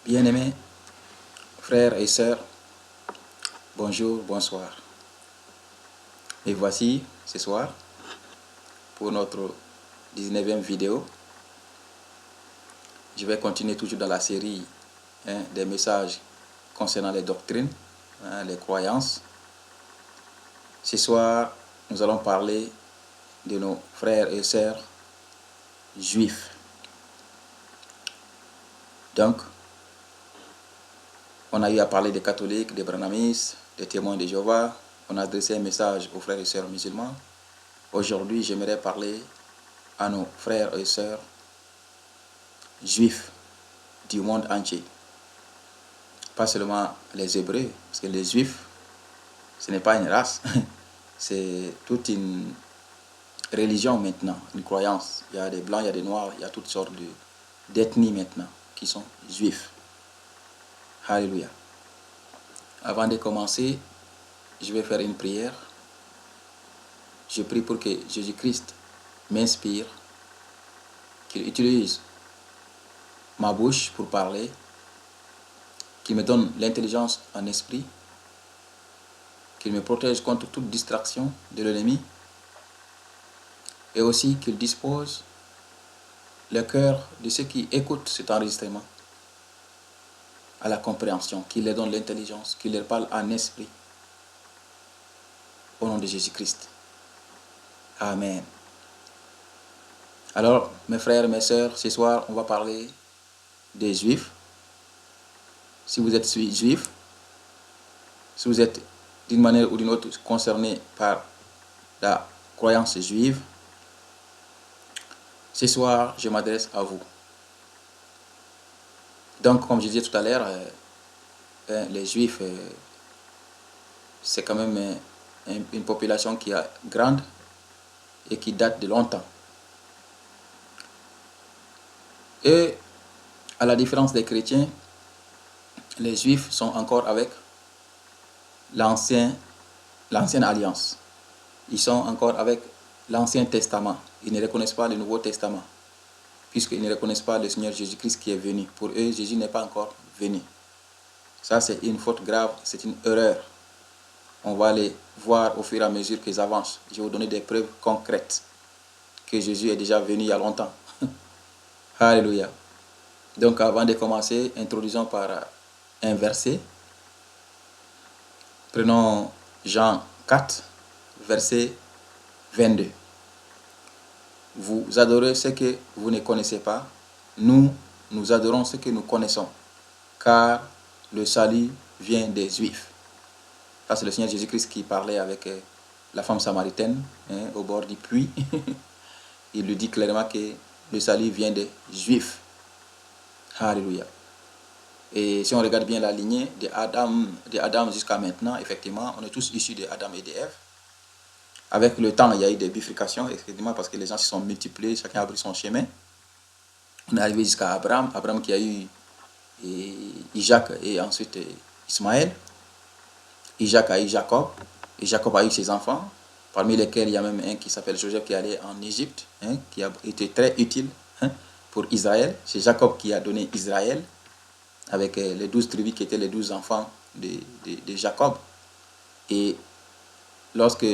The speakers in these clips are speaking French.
Bien-aimés, frères et sœurs, bonjour, bonsoir. Et voici, ce soir, pour notre 19e vidéo, je vais continuer toujours dans la série des messages concernant les doctrines, les croyances. Ce soir, nous allons parler de nos frères et sœurs juifs. Donc, on a eu à parler des catholiques, des branhamistes, des témoins de Jéhovah. On a adressé un message aux frères et sœurs musulmans. Aujourd'hui, j'aimerais parler à nos frères et sœurs juifs du monde entier. Pas seulement les Hébreux, parce que les Juifs, ce n'est pas une race, c'est toute une religion maintenant, une croyance. Il y a des blancs, il y a des noirs, il y a toutes sortes d'ethnies maintenant qui sont juifs. Alléluia. Avant de commencer, je vais faire une prière. Je prie pour que Jésus-Christ m'inspire, qu'il utilise ma bouche pour parler, qu'il me donne l'intelligence en esprit, qu'il me protège contre toute distraction de l'ennemi, et aussi qu'il dispose le cœur de ceux qui écoutent cet enregistrement à la compréhension, qu'il leur donne l'intelligence, qu'il leur parle en esprit. Au nom de Jésus-Christ. Amen. Alors, mes frères et mes sœurs, ce soir, on va parler des Juifs. Si vous êtes Juif, si vous êtes d'une manière ou d'une autre concerné par la croyance juive, ce soir, je m'adresse à vous. Donc, comme je disais tout à l'heure, les Juifs, c'est quand même une population qui est grande et qui date de longtemps. Et à la différence des chrétiens, les Juifs sont encore avec l'ancienne alliance. Ils sont encore avec l'Ancien Testament. Ils ne reconnaissent pas le Nouveau Testament, puisqu'ils ne reconnaissent pas le Seigneur Jésus-Christ qui est venu. Pour eux, Jésus n'est pas encore venu. Ça, c'est une faute grave, c'est une erreur. On va les voir au fur et à mesure qu'ils avancent. Je vais vous donner des preuves concrètes que Jésus est déjà venu il y a longtemps. Alléluia. Donc, avant de commencer, introduisons par un verset. Prenons Jean 4, verset 22. Vous adorez ce que vous ne connaissez pas. Nous adorons ce que nous connaissons. Car le salut vient des Juifs. Ça, c'est le Seigneur Jésus-Christ qui parlait avec la femme samaritaine au bord du puits. Il lui dit clairement que le salut vient des Juifs. Alléluia. Et si on regarde bien la lignée de Adam jusqu'à maintenant, effectivement, on est tous issus de Adam et d'Ève. Avec le temps, il y a eu des bifurcations, effectivement, parce que les gens se sont multipliés, chacun a pris son chemin. On est arrivé jusqu'à Abraham qui a eu Isaac et ensuite Ismaël. Isaac a eu Jacob, et Jacob a eu ses enfants, parmi lesquels il y a même un qui s'appelle Joseph qui est allé en Égypte, qui a été très utile pour Israël. C'est Jacob qui a donné Israël, avec les 12 tribus qui étaient les 12 enfants de Jacob. Et lorsque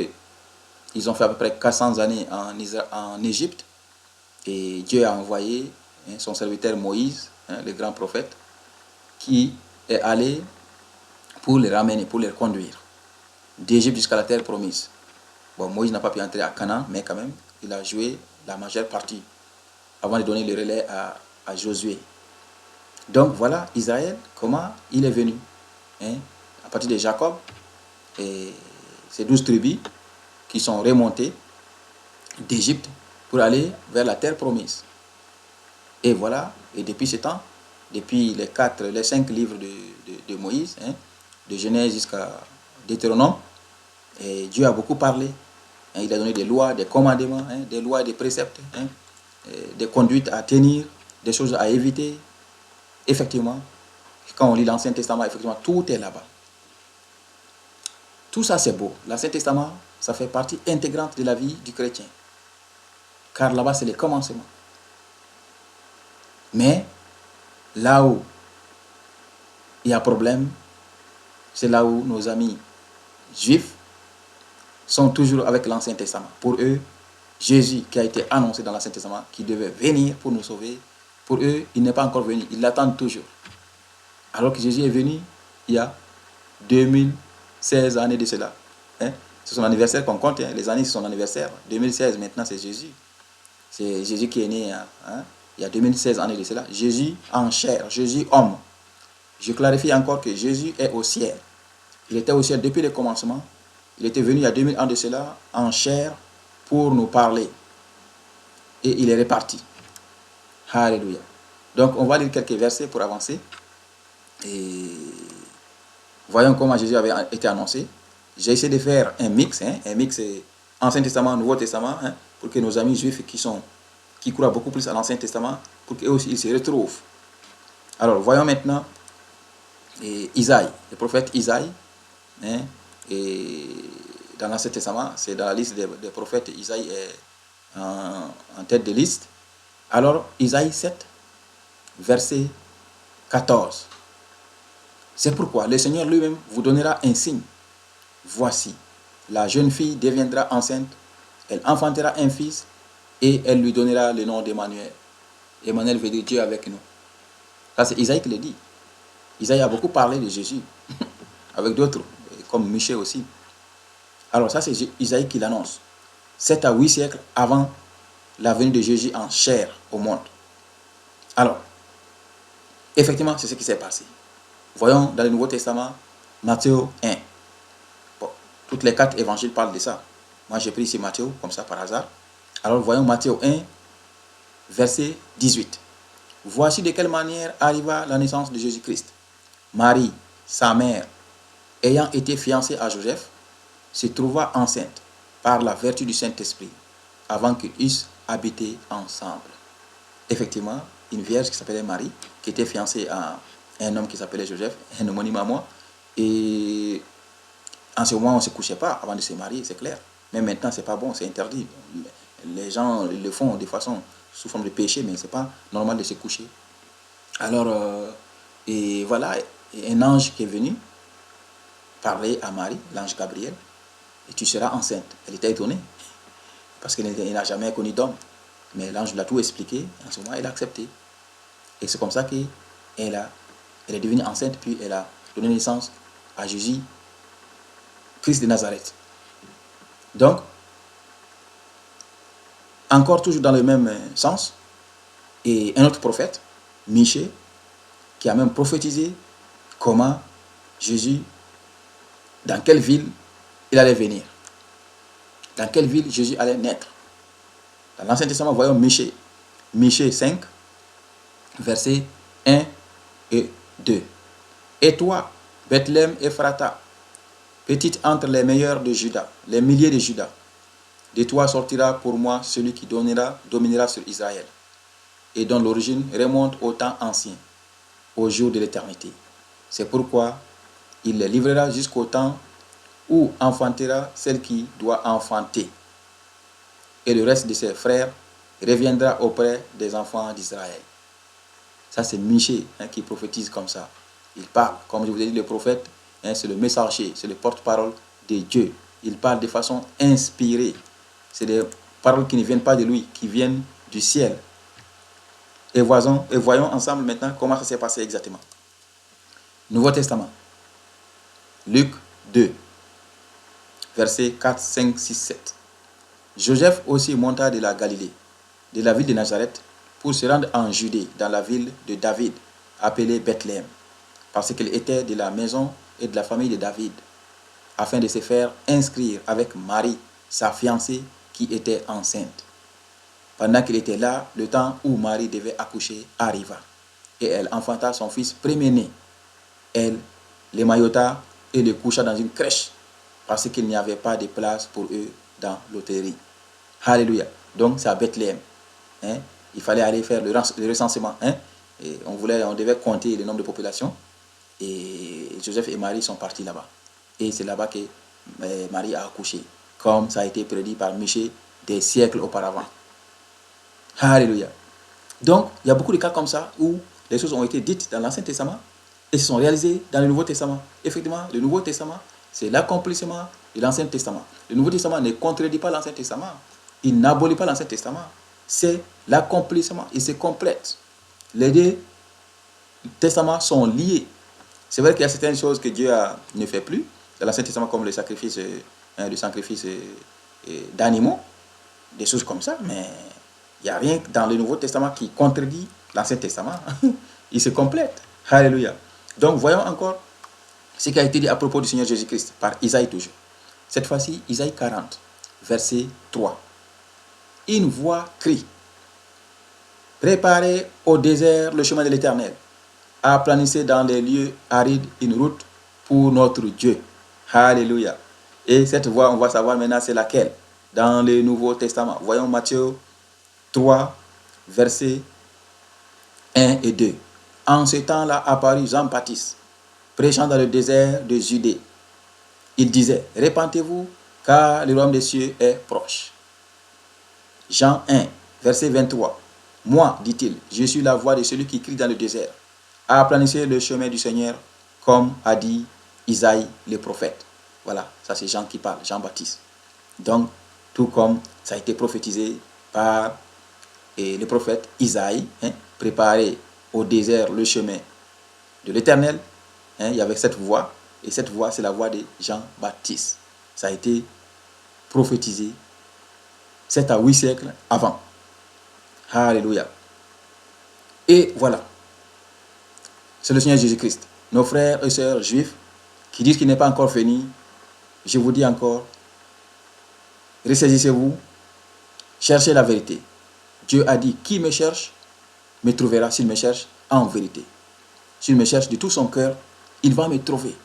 ils ont fait à peu près 400 années en Égypte, et Dieu a envoyé son serviteur Moïse, le grand prophète, qui est allé pour les ramener, pour les conduire d'Égypte jusqu'à la terre promise. Bon, Moïse n'a pas pu entrer à Canaan, mais quand même, il a joué la majeure partie avant de donner le relais à Josué. Donc voilà, Israël, comment il est venu. À partir de Jacob, et ces 12 tribus qui sont remontées d'Égypte pour aller vers la terre promise. Et voilà, et depuis ce temps, depuis les 5 livres de Moïse, de Genèse jusqu'à Deutéronome, et Dieu a beaucoup parlé. Il a donné des lois, des commandements, des lois et des préceptes, des conduites à tenir, des choses à éviter. Effectivement, quand on lit l'Ancien Testament, effectivement, tout est là-bas. Tout ça, c'est beau. L'Ancien Testament, ça fait partie intégrante de la vie du chrétien. Car là-bas, c'est les commencements. Mais, là où il y a problème, c'est là où nos amis juifs sont toujours avec l'Ancien Testament. Pour eux, Jésus qui a été annoncé dans l'Ancien Testament, qui devait venir pour nous sauver, pour eux, il n'est pas encore venu. Ils l'attendent toujours. Alors que Jésus est venu il y a 2016 années de cela. Hein? C'est son anniversaire qu'on compte. Hein? Les années, c'est son anniversaire. 2016, maintenant, c'est Jésus. C'est Jésus qui est né il y a 2016 années de cela. Jésus en chair, Jésus homme. Je clarifie encore que Jésus est au ciel. Il était au ciel depuis le commencement. Il était venu il y a 2000 ans de cela en chair pour nous parler. Et il est reparti. Alléluia. Donc, on va lire quelques versets pour avancer. Et voyons comment Jésus avait été annoncé. J'ai essayé de faire un mix. Un mix Ancien Testament, Nouveau Testament, pour que nos amis juifs qui croient beaucoup plus à l'Ancien Testament, pour qu'eux aussi ils se retrouvent. Alors, voyons maintenant Isaïe, le prophète Isaïe. Et dans l'Ancien Testament, c'est dans la liste des prophètes, Isaïe est en tête de liste. Alors, Isaïe 7, verset 14. C'est pourquoi le Seigneur lui-même vous donnera un signe. Voici, la jeune fille deviendra enceinte, elle enfantera un fils, et elle lui donnera le nom d'Emmanuel. Emmanuel veut dire Dieu avec nous. Ça, c'est Isaïe qui le dit. Isaïe a beaucoup parlé de Jésus, avec d'autres, comme Michée aussi. Alors ça, c'est Isaïe qui l'annonce. 7 à 8 siècles avant la venue de Jésus en chair au monde. Alors, effectivement, c'est ce qui s'est passé. Voyons dans le Nouveau Testament, Matthieu 1. Bon, toutes les 4 évangiles parlent de ça. Moi, j'ai pris ici Matthieu, comme ça par hasard. Alors, voyons Matthieu 1, verset 18. Voici de quelle manière arriva la naissance de Jésus-Christ. Marie, sa mère, ayant été fiancée à Joseph, se trouva enceinte par la vertu du Saint-Esprit, avant qu'ils eussent habité ensemble. Effectivement, une vierge qui s'appelait Marie, qui était fiancée à un homme qui s'appelait Joseph, un homonyme à moi, et en ce moment, on ne se couchait pas avant de se marier, c'est clair. Mais maintenant, c'est pas bon, c'est interdit. Les gens le font de façon sous forme de péché, mais c'est pas normal de se coucher. Alors, et voilà, un ange qui est venu parler à Marie, l'ange Gabriel, et tu seras enceinte. Elle était étonnée, parce qu'elle n'a jamais connu d'homme. Mais l'ange lui a tout expliqué, en ce moment, elle a accepté. Et c'est comme ça qu'elle est devenue enceinte, puis elle a donné naissance à Jésus, Christ de Nazareth. Donc, encore toujours dans le même sens, et un autre prophète, Michée, qui a même prophétisé comment Jésus, dans quelle ville il allait venir. Dans quelle ville Jésus allait naître. Dans l'Ancien Testament, voyons Michée. Michée 5, versets 1 et 2. Et toi, Bethléem Ephrata, petite entre les meilleurs de Juda, les milliers de Juda, de toi sortira pour moi celui qui dominera sur Israël, et dont l'origine remonte au temps ancien, au jour de l'éternité. C'est pourquoi il les livrera jusqu'au temps où enfantera celle qui doit enfanter. Et le reste de ses frères reviendra auprès des enfants d'Israël. Ça, c'est Michée qui prophétise comme ça. Il parle, comme je vous ai dit, le prophète, c'est le messager, c'est le porte-parole de Dieu. Il parle de façon inspirée. C'est des paroles qui ne viennent pas de lui, qui viennent du ciel. Et voyons ensemble maintenant comment ça s'est passé exactement. Nouveau Testament. Luc 2, versets 4, 5, 6, 7. Joseph aussi monta de la Galilée, de la ville de Nazareth, pour se rendre en Judée, dans la ville de David, appelée Bethléem, parce qu'il était de la maison et de la famille de David, afin de se faire inscrire avec Marie, sa fiancée, qui était enceinte. Pendant qu'il était là, le temps où Marie devait accoucher arriva, et elle enfanta son fils premier-né. Elle l'émaillota et le coucha dans une crèche, parce qu'il n'y avait pas de place pour eux dans l'hôtellerie. Alléluia. Donc c'est à Bethléem. Il fallait aller faire le recensement. Et on devait compter le nombre de populations. Et Joseph et Marie sont partis là-bas. Et c'est là-bas que Marie a accouché, comme ça a été prédit par Michée des siècles auparavant. Alléluia. Donc, il y a beaucoup de cas comme ça où les choses ont été dites dans l'Ancien Testament et se sont réalisés dans le Nouveau Testament. Effectivement, le Nouveau Testament, c'est l'accomplissement de l'Ancien Testament. Le Nouveau Testament ne contredit pas l'Ancien Testament. Il n'abolit pas l'Ancien Testament. C'est l'accomplissement. Il se complète. Les deux testaments sont liés. C'est vrai qu'il y a certaines choses que Dieu ne fait plus dans l'Ancien Testament, comme le sacrifice d'animaux, des choses comme ça, mais il n'y a rien dans le Nouveau Testament qui contredit l'Ancien Testament. Il se complète. Alléluia. Donc, voyons encore ce qui a été dit à propos du Seigneur Jésus-Christ, par Isaïe toujours. Cette fois-ci, Isaïe 40, verset 3. Une voix crie: préparez au désert le chemin de l'Éternel, aplanissez dans les lieux arides une route pour notre Dieu. Alléluia. Et cette voix, on va savoir maintenant c'est laquelle dans le Nouveau Testament. Voyons Matthieu 3, versets 1 et 2. En ce temps-là apparut Jean-Baptiste, prêchant dans le désert de Judée. Il disait: répentez-vous, car le royaume des cieux est proche. Jean 1, verset 23. Moi, dit-il, je suis la voix de celui qui crie dans le désert. Aplanissez le chemin du Seigneur, comme a dit Isaïe le prophète. Voilà, ça c'est Jean qui parle, Jean-Baptiste. Donc, tout comme ça a été prophétisé par le prophète Isaïe, préparez au désert le chemin de l'Éternel. Il y avait cette voix, et cette voix, c'est la voix de Jean-Baptiste. Ça a été prophétisé 7 à 8 siècles avant. Alléluia. Et voilà, c'est le Seigneur Jésus-Christ. Nos frères et sœurs juifs qui disent qu'il n'est pas encore venu, je vous dis encore, ressaisissez-vous, cherchez la vérité. Dieu a dit: qui me cherche me trouvera s'il me cherche en vérité. S'il me cherche de tout son cœur, il va me trouver.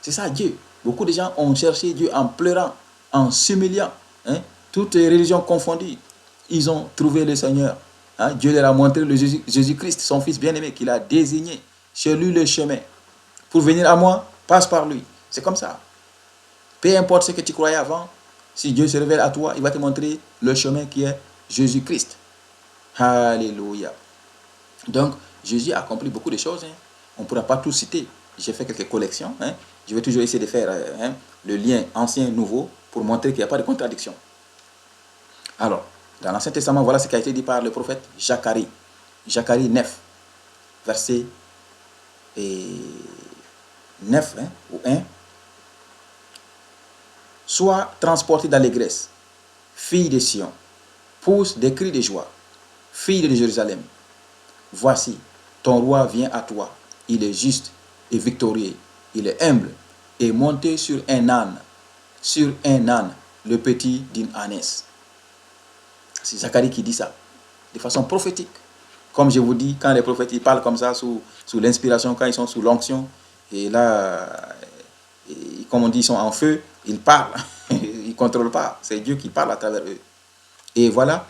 C'est ça Dieu. Beaucoup de gens ont cherché Dieu en pleurant, en s'humiliant, toutes les religions confondues. Ils ont trouvé le Seigneur. Dieu leur a montré le Jésus-Christ, son Fils bien-aimé, qu'il a désigné chez lui le chemin. Pour venir à moi, passe par lui. C'est comme ça. Peu importe ce que tu croyais avant, si Dieu se révèle à toi, il va te montrer le chemin qui est Jésus-Christ. Alléluia. Donc, Jésus a accompli beaucoup de choses. On ne pourra pas tout citer. J'ai fait quelques collections. Je vais toujours essayer de faire le lien ancien-nouveau pour montrer qu'il n'y a pas de contradiction. Alors, dans l'Ancien Testament, voilà ce qui a été dit par le prophète Zacharie. Zacharie 9, verset 9 ou 1. Sois transporté d'allégresse, fille de Sion, pousse des cris de joie, fille de Jérusalem. Voici, ton roi vient à toi. Il est juste et victorieux. Il est humble et monté sur un âne, le petit d'une ânesse. C'est Zacharie qui dit ça, de façon prophétique. Comme je vous dis, quand les prophètes ils parlent comme ça, sous l'inspiration, quand ils sont sous l'onction, et là, comme on dit, ils sont en feu, ils parlent, ils ne contrôlent pas. C'est Dieu qui parle à travers eux. Et voilà,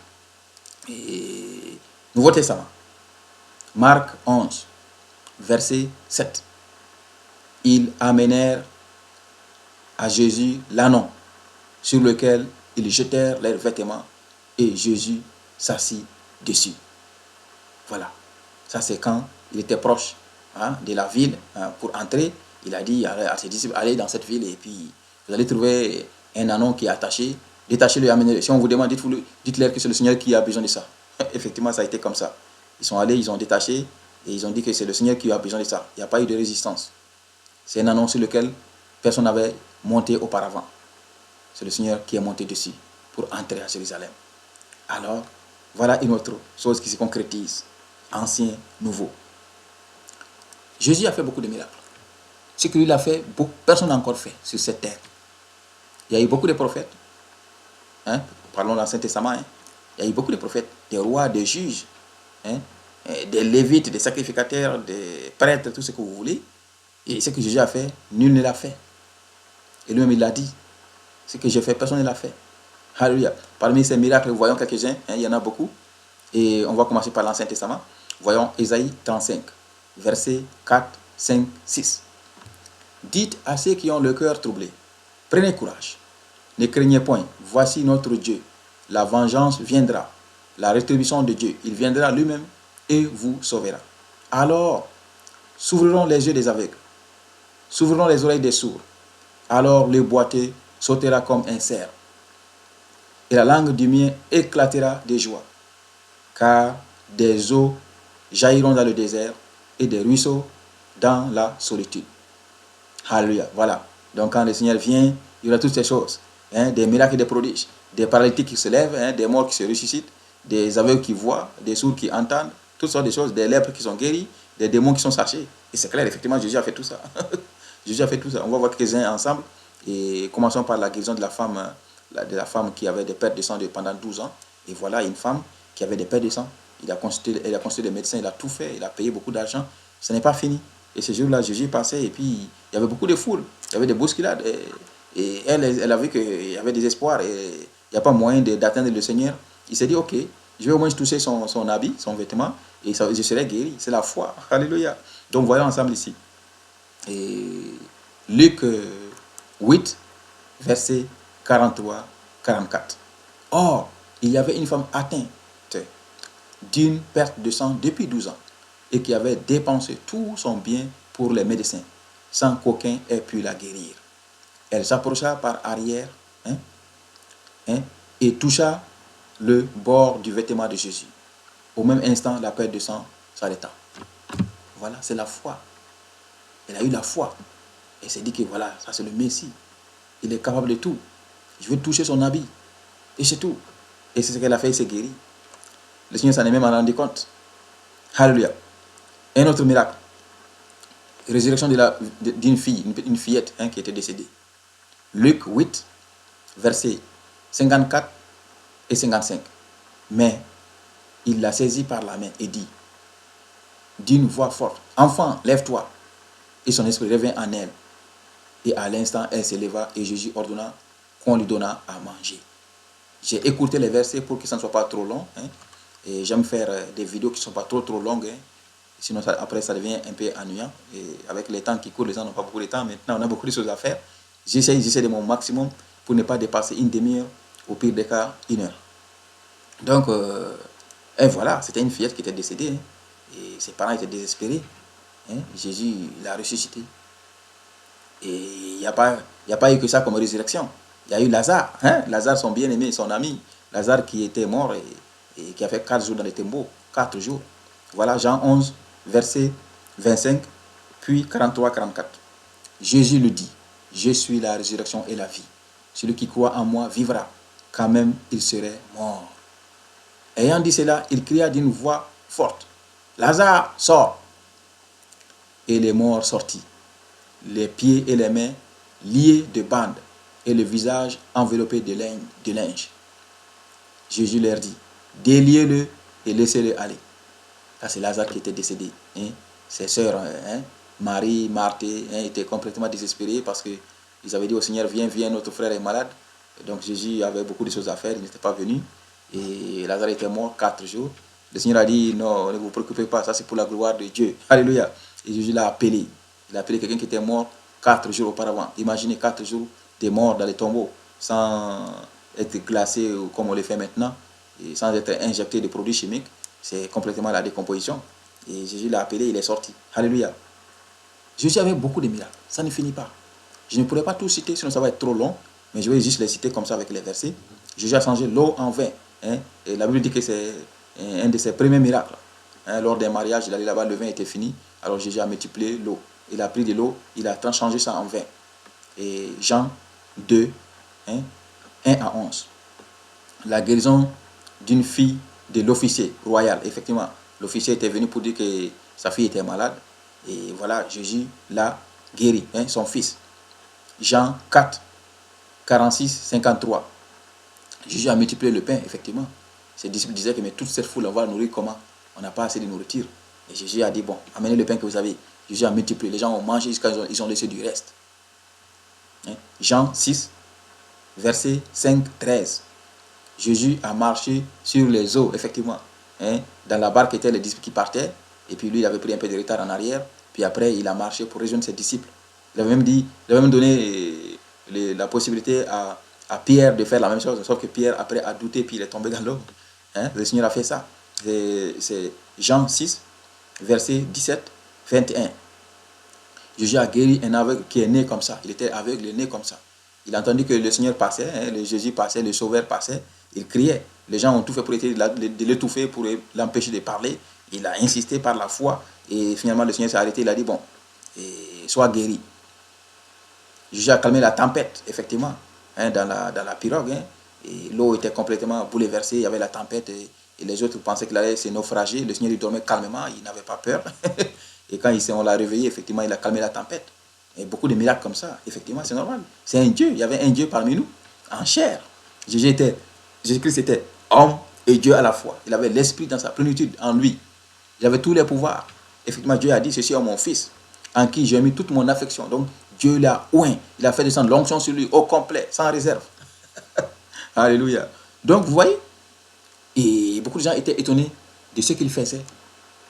Nouveau Testament, Marc 11, verset 7. Ils amenèrent à Jésus l'ânon, sur lequel ils jetèrent leurs vêtements, et Jésus s'assit dessus. Voilà. Ça, c'est quand il était proche de la ville pour entrer. Il a dit à ses disciples: allez dans cette ville et puis vous allez trouver un ânon qui est attaché. Détachez-le et amenez-le. Si on vous demande, dites-leur que c'est le Seigneur qui a besoin de ça. Effectivement, ça a été comme ça. Ils sont allés, ils ont détaché et ils ont dit que c'est le Seigneur qui a besoin de ça. Il n'y a pas eu de résistance. C'est un ânon sur lequel personne n'avait monté auparavant. C'est le Seigneur qui est monté dessus pour entrer à Jérusalem. Alors, voilà une autre chose qui se concrétise. Ancien, nouveau. Jésus a fait beaucoup de miracles. Ce que lui a fait, personne n'a encore fait sur cette terre. Il y a eu beaucoup de prophètes. Parlons de l'Ancien Testament. Il y a eu beaucoup de prophètes, des rois, des juges, des lévites, des sacrificateurs, des prêtres, tout ce que vous voulez. Et ce que Jésus a fait, nul ne l'a fait. Et lui-même, il l'a dit. Ce que j'ai fait, personne ne l'a fait. Alléluia. Parmi ces miracles, voyons quelques-uns. Il y en a beaucoup. Et on va commencer par l'Ancien Testament. Voyons Ésaïe 35, versets 4, 5, 6. Dites à ceux qui ont le cœur troublé: prenez courage. Ne craignez point. Voici notre Dieu. La vengeance viendra. La rétribution de Dieu. Il viendra lui-même et vous sauvera. Alors, s'ouvriront les yeux des aveugles, s'ouvriront les oreilles des sourds. Alors le boiteux sautera comme un cerf, et la langue du mien éclatera de joie, car des eaux jailliront dans le désert et des ruisseaux dans la solitude. Alléluia. Voilà. Donc quand le Seigneur vient, il y aura toutes ces choses. Des miracles et des prodiges. Des paralytiques qui se lèvent, des morts qui se ressuscitent, des aveugles qui voient, des sourds qui entendent, toutes sortes de choses, des lèpres qui sont guéris, des démons qui sont sachés. Et c'est clair, effectivement, Jésus a fait tout ça. Jésus a fait tout ça. On va voir quelques-uns ensemble. Et commençons par la guérison de la femme qui avait des pertes de sang pendant 12 ans. Et voilà une femme qui avait des pertes de sang. Elle a consulté des médecins, il a tout fait, il a payé beaucoup d'argent. Ce n'est pas fini. Et ce jour-là, Jésus passait et puis il y avait beaucoup de foules. Il y avait des bousculades. Et elle a vu qu'il y avait des espoirs et il n'y a pas moyen d'atteindre le Seigneur. Il s'est dit, ok, je vais au moins toucher son habit, son vêtement, et je serai guéri. C'est la foi. Alléluia. Donc voyons ensemble ici. Et Luc 8, verset 43-44. Or, il y avait une femme atteinte d'une perte de sang depuis 12 ans et qui avait dépensé tout son bien pour les médecins, sans qu'aucun ait pu la guérir. Elle s'approcha par arrière et toucha le bord du vêtement de Jésus. Au même instant, la perte de sang s'arrêta. Voilà, c'est la foi. Elle a eu la foi. Elle s'est dit que voilà, ça c'est le Messie. Il est capable de tout. Je veux toucher son habit. Et c'est tout. Et c'est ce qu'elle a fait, il s'est guéri. Le Seigneur s'en est même rendu compte. Alléluia. Un autre miracle. Résurrection d'une fille, une fillette qui était décédée. Luc 8, versets 54 et 55. Mais il la saisit par la main et dit, d'une voix forte, enfant, lève-toi. Et son esprit revint en elle. Et à l'instant, elle s'éleva et Jésus ordonna qu'on lui donna à manger. J'ai écouté les versets pour que ça ne soit pas trop long. Et j'aime faire des vidéos qui ne sont pas trop longues. Sinon, après, ça devient un peu ennuyant. Et avec les temps qui courent, les gens n'ont pas beaucoup de temps. Maintenant, on a beaucoup de choses à faire. J'essaie de mon maximum pour ne pas dépasser une demi-heure, au pire des cas, 1 heure. Donc, et voilà, c'était une fillette qui était décédée. Et ses parents étaient désespérés. Jésus l'a ressuscité. Et il n'y a pas eu que ça comme résurrection. Il y a eu Lazare. Lazare, son bien-aimé, son ami. Lazare qui était mort et qui a fait 4 jours dans les tombeaux. 4 jours. Voilà Jean 11, verset 25, puis 43-44. Jésus le dit, je suis la résurrection et la vie. Celui qui croit en moi vivra, quand même il serait mort. Ayant dit cela, il cria d'une voix forte, Lazare, sors. Et les morts sortit, les pieds et les mains liés de bandes, et le visage enveloppé de linge. Jésus leur dit, déliez-le et laissez-le aller. Ça, c'est Lazare qui était décédé. Ses sœurs, Marie, Marthe, étaient complètement désespérées parce qu'ils avaient dit au Seigneur, viens, notre frère est malade. Et donc Jésus avait beaucoup de choses à faire, il n'était pas venu. Et Lazare était mort 4 jours. Le Seigneur a dit, non, ne vous préoccupez pas, ça c'est pour la gloire de Dieu. Alléluia. Et Jésus l'a appelé. Il a appelé quelqu'un qui était mort 4 jours auparavant. Imaginez 4 jours de mort dans les tombeaux, sans être glacé comme on le fait maintenant, et sans être injecté de produits chimiques. C'est complètement la décomposition. Et Jésus l'a appelé, il est sorti. Alléluia. Jésus avait beaucoup de miracles. Ça ne finit pas. Je ne pourrais pas tout citer, sinon ça va être trop long. Mais je vais juste les citer comme ça avec les versets. Jésus a changé l'eau en vin. Et la Bible dit que c'est un de ses premiers miracles. Lors d'un mariage, il allait là-bas, le vin était fini. Alors Jésus a multiplié l'eau. Il a pris de l'eau, il a changé ça en vin. Et Jean 2, 1 à 11. La guérison d'une fille de l'officier royal. Effectivement, l'officier était venu pour dire que sa fille était malade. Et voilà, Jésus l'a guéri, son fils. Jean 4, 46, 53. Jésus a multiplié le pain, effectivement. Ses disciples disaient que mais toute cette foule, on va nourrir comment? On n'a pas assez de nourriture. Et Jésus a dit, bon, amenez le pain que vous avez. Jésus a multiplié. Les gens ont mangé jusqu'à ils ont laissé du reste. Jean 6, verset 5, 13. Jésus a marché sur les eaux, effectivement. Dans la barque étaient les disciples qui partaient. Et puis lui, il avait pris un peu de retard en arrière. Puis après, il a marché pour rejoindre ses disciples. Il avait même donné la possibilité à Pierre de faire la même chose. Sauf que Pierre, après, a douté, puis il est tombé dans l'eau. Le Seigneur a fait ça. C'est Jean 6, verset 17, 21. Jésus a guéri un aveugle qui est né comme ça. Il était aveugle, il est né comme ça. Il a entendu que le Seigneur passait, le Jésus passait, le Sauveur passait. Il criait. Les gens ont tout fait pour de l'étouffer, pour l'empêcher de parler. Il a insisté par la foi. Et finalement, le Seigneur s'est arrêté. Il a dit, bon, sois guéri. Jésus a calmé la tempête, effectivement, dans la pirogue. Et l'eau était complètement bouleversée. Il y avait la tempête. Et les autres pensaient qu'il allait se naufrager. Le Seigneur, il dormait calmement. Il n'avait pas peur. Et quand on l'a réveillé, effectivement, il a calmé la tempête. Et beaucoup de miracles comme ça, effectivement, c'est normal. C'est un Dieu. Il y avait un Dieu parmi nous, en chair. Jésus-Christ était homme et Dieu à la fois. Il avait l'esprit dans sa plénitude en lui. Il avait tous les pouvoirs. Effectivement, Dieu a dit, ceci est mon fils, en qui j'ai mis toute mon affection. Donc, Dieu l'a oint. Il a fait descendre l'onction sur lui au complet, sans réserve. Alléluia. Donc, vous voyez, et beaucoup de gens étaient étonnés de ce qu'il faisait.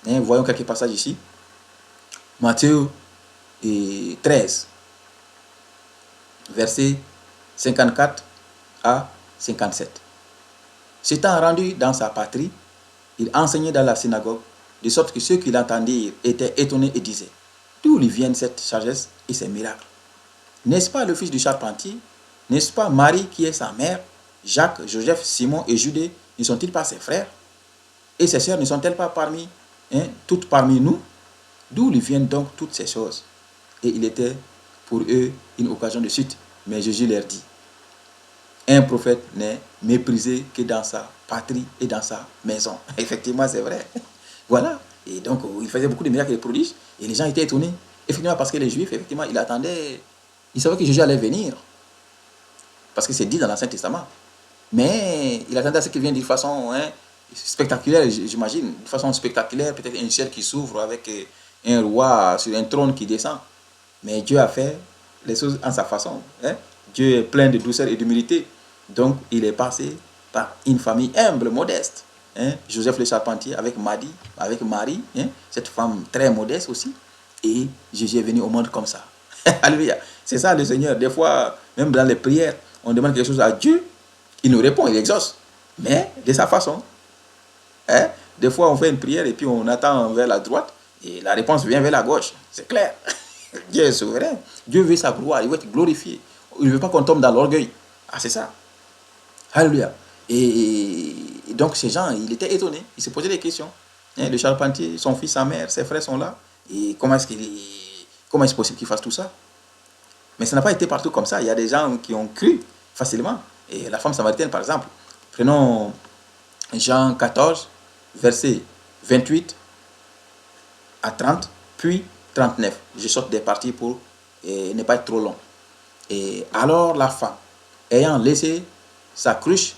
Voyons quelques passages ici. Matthieu 13, versets 54 à 57. S'étant rendu dans sa patrie, il enseignait dans la synagogue, de sorte que ceux qui l'entendirent étaient étonnés et disaient, d'où lui viennent cette sagesse et ces miracles? N'est-ce pas le fils du charpentier? N'est-ce pas Marie qui est sa mère? Jacques, Joseph, Simon et Judas ne sont-ils pas ses frères? Et ses sœurs ne sont-elles pas toutes parmi nous? D'où lui viennent donc toutes ces choses? Et il était pour eux une occasion de chute. Mais Jésus leur dit, un prophète n'est méprisé que dans sa patrie et dans sa maison. Effectivement, c'est vrai. Voilà. Et donc, il faisait beaucoup de miracles et de prodiges. Et les gens étaient étonnés. Effectivement, parce que les Juifs, effectivement, ils attendaient. Ils savaient que Jésus allait venir. Parce que c'est dit dans l'Ancien Testament. Mais il attendait à ce qu'il vienne d'une façon spectaculaire, j'imagine. De façon spectaculaire, peut-être un ciel qui s'ouvre avec un roi sur un trône qui descend. Mais Dieu a fait les choses en sa façon. Dieu est plein de douceur et d'humilité. Donc, il est passé par une famille humble, modeste. Joseph le charpentier avec Marie, cette femme très modeste aussi. Et Jésus est venu au monde comme ça. Alléluia. C'est ça le Seigneur. Des fois, même dans les prières, on demande quelque chose à Dieu. Il nous répond, il exauce. Mais de sa façon. Des fois, on fait une prière et puis on attend vers la droite. Et la réponse vient vers la gauche. C'est clair. Dieu est souverain. Dieu veut sa gloire. Il veut être glorifié. Il ne veut pas qu'on tombe dans l'orgueil. Ah, c'est ça. Alléluia. Et donc, ces gens, il était étonné. Il se posait des questions. Le charpentier, son fils, sa mère, ses frères sont là. Et comment est-ce possible qu'il fasse tout ça? Mais ça n'a pas été partout comme ça. Il y a des gens qui ont cru facilement. Et la femme samaritaine, par exemple. Prenons Jean 14, versets 28 à 30, puis 39. Je saute des parties pour ne pas être trop long. Et alors la femme, ayant laissé sa cruche,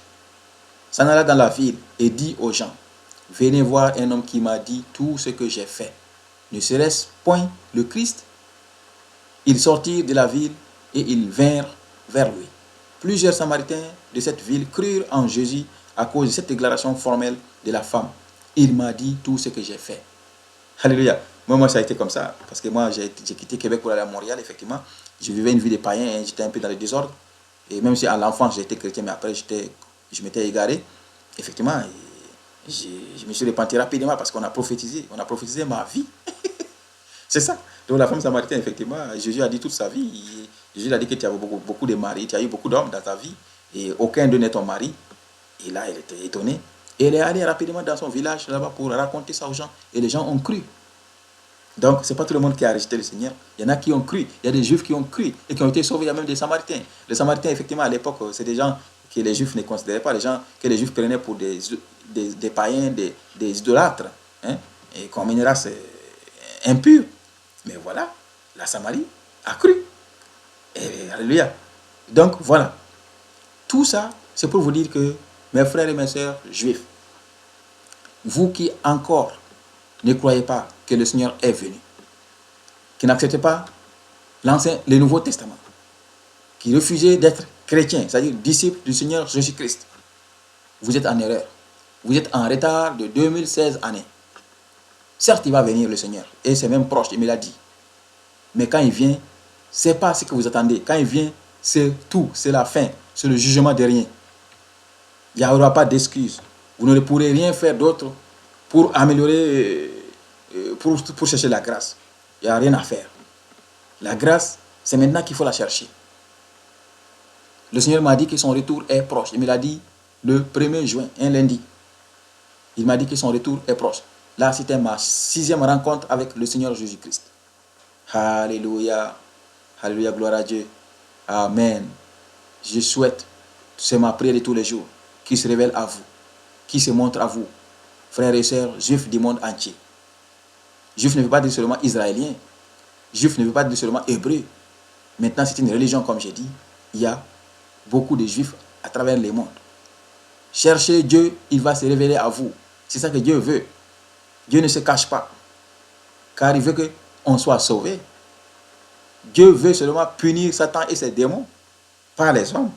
s'en alla dans la ville et dit aux gens, venez voir un homme qui m'a dit tout ce que j'ai fait. Ne serait-ce point le Christ? Ils sortirent de la ville et ils vinrent vers lui. Plusieurs Samaritains de cette ville crurent en Jésus à cause de cette déclaration formelle de la femme. Il m'a dit tout ce que j'ai fait. Alléluia. Moi, ça a été comme ça. Parce que moi, j'ai quitté Québec pour aller à Montréal, effectivement. Je vivais une vie de païen, j'étais un peu dans le désordre. Et même si à l'enfance, j'étais chrétien, mais après, je m'étais égaré. Effectivement, je me suis repenti rapidement parce qu'on a prophétisé. On a prophétisé ma vie. C'est ça. Donc la femme samaritaine, effectivement, Jésus a dit toute sa vie. Jésus a dit que tu avais beaucoup de maris, tu as eu beaucoup d'hommes dans ta vie. Et aucun d'eux n'est ton mari. Et là, elle était étonnée. Et elle est allée rapidement dans son village là-bas pour raconter ça aux gens. Et les gens ont cru. Donc, ce n'est pas tout le monde qui a rejeté le Seigneur. Il y en a qui ont cru. Il y a des Juifs qui ont cru et qui ont été sauvés. Il y a même des Samaritains. Les Samaritains, effectivement, à l'époque, c'est des gens que les Juifs ne considéraient pas, les gens que les Juifs prenaient pour des païens, des idolâtres, et qu'on une race impure. Mais voilà, la Samarie a cru. Et alléluia. Donc, voilà. Tout ça, c'est pour vous dire que, mes frères et mes sœurs juifs, vous qui encore ne croyez pas que le Seigneur est venu, qui n'acceptez pas le Nouveau Testament, qui refusez d'être chrétien, c'est-à-dire disciple du Seigneur Jésus-Christ, vous êtes en erreur. Vous êtes en retard de 2016 années. Certes, il va venir le Seigneur, et c'est même proche, il me l'a dit. Mais quand il vient, ce n'est pas ce que vous attendez. Quand il vient, c'est tout, c'est la fin, c'est le jugement de rien. Il n'y aura pas d'excuses. Vous ne pourrez rien faire d'autre pour améliorer, pour chercher la grâce. Il n'y a rien à faire. La grâce, c'est maintenant qu'il faut la chercher. Le Seigneur m'a dit que son retour est proche. Il me l'a dit le 1er juin, un lundi. Il m'a dit que son retour est proche. Là, c'était ma 6e rencontre avec le Seigneur Jésus-Christ. Alléluia. Alléluia, gloire à Dieu. Amen. Je souhaite, c'est ma prière de tous les jours, qu'il se révèle à vous, qu'il se montre à vous, frères et sœurs, juifs du monde entier. Juif ne veut pas dire seulement israélien. Juif ne veut pas dire seulement hébreu. Maintenant, c'est une religion, comme j'ai dit. Il y a beaucoup de juifs à travers le monde. Cherchez Dieu, il va se révéler à vous. C'est ça que Dieu veut. Dieu ne se cache pas. Car il veut qu'on soit sauvé. Dieu veut seulement punir Satan et ses démons. Pas les hommes.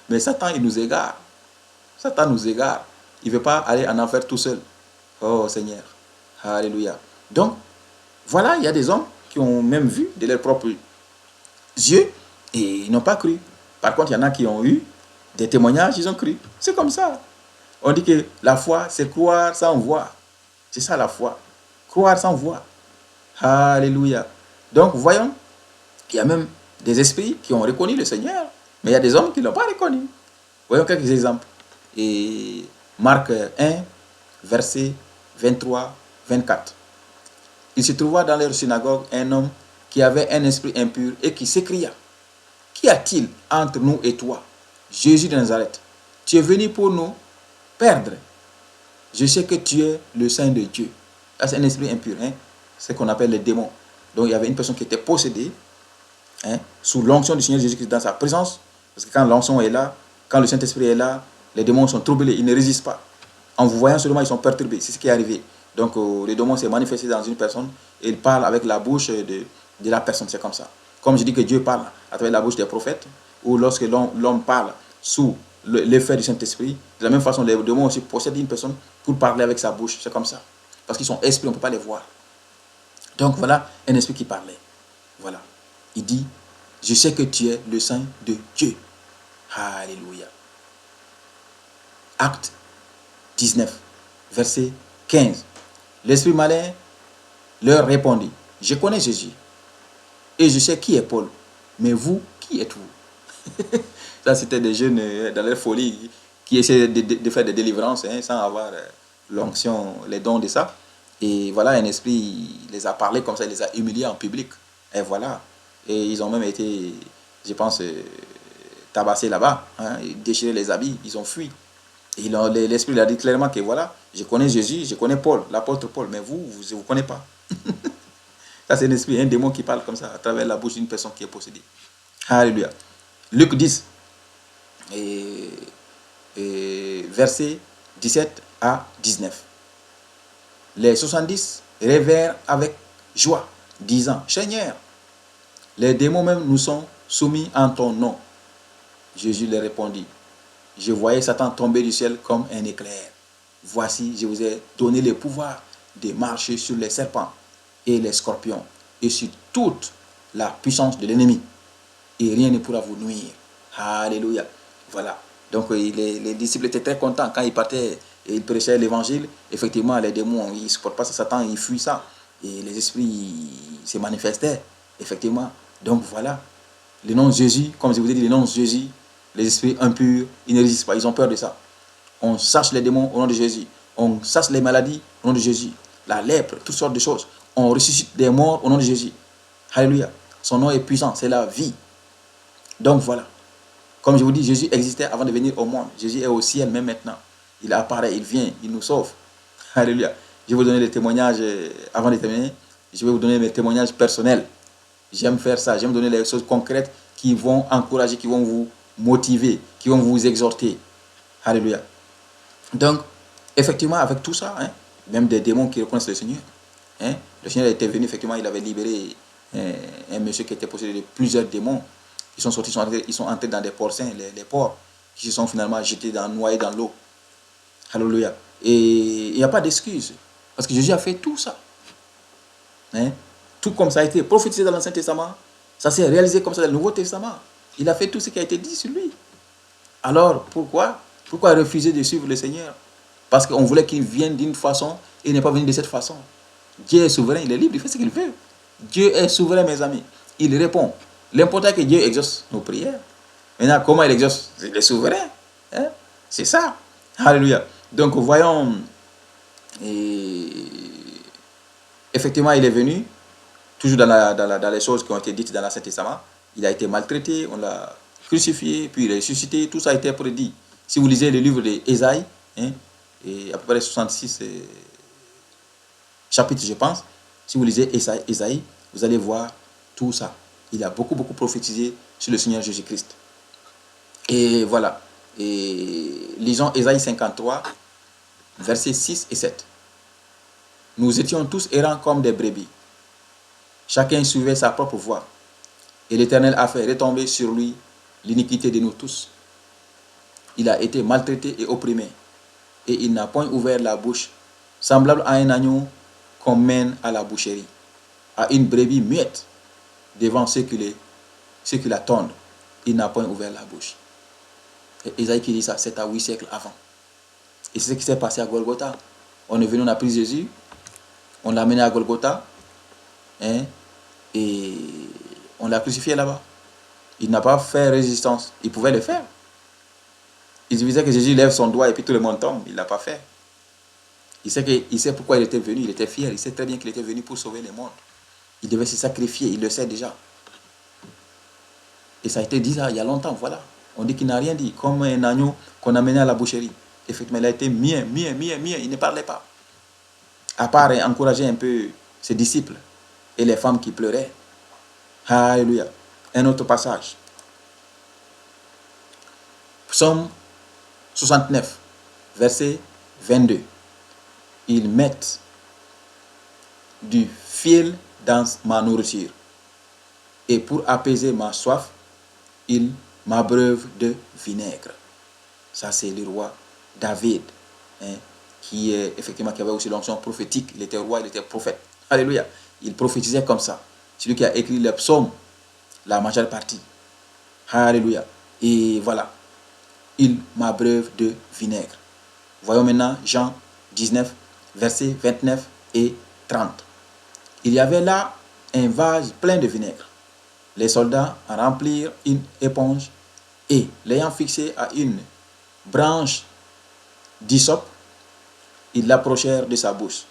Mais Satan, il nous égare. Satan nous égare. Il ne veut pas aller en enfer tout seul. Oh Seigneur. Alléluia. Donc, voilà, il y a des hommes qui ont même vu de leurs propres yeux et ils n'ont pas cru. Par contre, il y en a qui ont eu des témoignages, ils ont cru. C'est comme ça. On dit que la foi, c'est croire sans voir. C'est ça la foi. Croire sans voir. Alléluia. Donc, voyons, il y a même des esprits qui ont reconnu le Seigneur, mais il y a des hommes qui ne l'ont pas reconnu. Voyons quelques exemples. Et Marc 1, verset 23, 24. Il se trouva dans leur synagogue un homme qui avait un esprit impur et qui s'écria: Qu'y a-t-il entre nous et toi, Jésus de Nazareth? Tu es venu pour nous perdre. Je sais que tu es le Saint de Dieu. Là, c'est un esprit impur, hein? C'est ce qu'on appelle les démons. Donc, il y avait une personne qui était possédée, hein, sous l'onction du Seigneur Jésus-Christ dans sa présence. Parce que quand l'onction est là, quand le Saint-Esprit est là, les démons sont troublés, ils ne résistent pas. En vous voyant seulement, ils sont perturbés. C'est ce qui est arrivé. Donc, le démon s'est manifesté dans une personne et il parle avec la bouche de la personne. C'est comme ça. Comme je dis que Dieu parle à travers la bouche des prophètes, ou lorsque l'homme parle sous l'effet du Saint-Esprit, de la même façon, les démons aussi possèdent une personne pour parler avec sa bouche. C'est comme ça. Parce qu'ils sont esprits, on ne peut pas les voir. Donc, voilà un esprit qui parlait. Voilà. Il dit: Je sais que tu es le Saint de Dieu. Alléluia. Acte 19, verset 15. L'esprit malin leur répondit: Je connais Jésus et je sais qui est Paul, mais vous, qui êtes-vous? Ça, c'était des jeunes dans leur folie qui essayaient de faire des délivrances, hein, sans avoir l'onction, les dons de ça. Et voilà, un esprit les a parlé comme ça, il les a humiliés en public. Et voilà. Et ils ont même été, je pense, tabassés là-bas, hein, déchiré les habits, ils ont fui. Et l'esprit leur a dit clairement que voilà, je connais Jésus, je connais Paul, l'apôtre Paul, mais vous ne vous connaissez pas. Ça, c'est un esprit, un démon qui parle comme ça, à travers la bouche d'une personne qui est possédée. Alléluia. Luc 10, versets 17 à 19. Les 70 révèrent avec joie, disant: Seigneur, les démons même nous sont soumis en ton nom. Jésus leur répondit: Je voyais Satan tomber du ciel comme un éclair. Voici, je vous ai donné le pouvoir de marcher sur les serpents et les scorpions et sur toute la puissance de l'ennemi. Et rien ne pourra vous nuire. Alléluia. Voilà. Donc les disciples étaient très contents quand ils partaient et ils prêchaient l'évangile. Effectivement, les démons, ils ne supportent pas ça, Satan, ils fuient ça. Et les esprits se manifestaient. Effectivement. Donc voilà. Le nom de Jésus, comme je vous ai dit, le nom de Jésus, les esprits impurs, ils ne résistent pas, ils ont peur de ça. On chasse les démons au nom de Jésus. On chasse les maladies au nom de Jésus. La lèpre, toutes sortes de choses. On ressuscite des morts au nom de Jésus. Alléluia. Son nom est puissant, c'est la vie. Donc voilà. Comme je vous dis, Jésus existait avant de venir au monde. Jésus est au ciel même maintenant. Il apparaît, il vient, il nous sauve. Alléluia. Je vais vous donner des témoignages avant de terminer. Je vais vous donner mes témoignages personnels. J'aime faire ça. J'aime donner les choses concrètes qui vont encourager, qui vont vous motiver, qui vont vous exhorter. Alléluia. Donc, effectivement, avec tout ça, hein, même des démons qui reconnaissent le Seigneur, hein, le Seigneur était venu, effectivement, il avait libéré un monsieur qui était possédé de plusieurs démons. Ils sont sortis, ils sont entrés dans des porcins, les porcs, qui se sont finalement jetés, noyés dans l'eau. Alléluia. Et il n'y a pas d'excuse, parce que Jésus a fait tout ça. Hein? Tout comme ça a été prophétisé dans l'Ancien Testament, ça s'est réalisé comme ça dans le Nouveau Testament. Il a fait tout ce qui a été dit sur lui. Alors, pourquoi refuser de suivre le Seigneur? Parce qu'on voulait qu'il vienne d'une façon et il n'est pas venu de cette façon. Dieu est souverain, il est libre, il fait ce qu'il veut. Dieu est souverain, mes amis. Il répond. L'important est que Dieu exauce nos prières. Maintenant, comment il exauce? Il est souverain. Hein? C'est ça. Alléluia. Donc, voyons. Effectivement, il est venu, toujours dans les choses qui ont été dites dans l'Ancien Testament. Il a été maltraité, on l'a crucifié, puis il est ressuscité. Tout ça a été prédit. Si vous lisez le livre d'Ésaïe, hein, et à peu près 66 chapitres, je pense, si vous lisez Ésaïe, vous allez voir tout ça. Il a beaucoup prophétisé sur le Seigneur Jésus-Christ. Et voilà. Et lisons Ésaïe 53, versets 6 et 7. Nous étions tous errants comme des brebis. Chacun suivait sa propre voie. Et l'Éternel a fait retomber sur lui l'iniquité de nous tous. Il a été maltraité et opprimé. Et il n'a point ouvert la bouche, semblable à un agneau qu'on mène à la boucherie, à une brebis muette devant ceux qui l'attendent. Il n'a point ouvert la bouche. Et Isaïe qui dit ça, c'est à 8 siècles avant. Et c'est ce qui s'est passé à Golgotha. On est venu, on a pris Jésus, on l'a amené à Golgotha, hein, et on l'a crucifié là-bas. Il n'a pas fait résistance. Il pouvait le faire. Il suffisait que Jésus lève son doigt et puis tout le monde tombe. Il ne l'a pas fait. Il sait pourquoi il était venu. Il était fier. Il sait très bien qu'il était venu pour sauver le monde. Il devait se sacrifier. Il le sait déjà. Et ça a été dit là, il y a longtemps. Voilà. On dit qu'il n'a rien dit. Comme un agneau qu'on a mené à la boucherie. Effectivement, il a été mien. Il ne parlait pas. À part encourager un peu ses disciples et les femmes qui pleuraient. Alléluia. Un autre passage. Psaume 69, verset 22. Ils mettent du fil dans ma nourriture. Et pour apaiser ma soif, ils m'abreuvent de vinaigre. Ça, c'est le roi David, hein, qui avait aussi l'onction prophétique. Il était roi, il était prophète. Alléluia. Il prophétisait comme ça. Celui qui a écrit les psaumes, la majeure partie. Alléluia. Et voilà. Il m'abreuve de vinaigre. Voyons maintenant Jean 19, versets 29 et 30. Il y avait là un vase plein de vinaigre. Les soldats en remplirent une éponge et, l'ayant fixé à une branche d'hysope, ils l'approchèrent de sa bouche.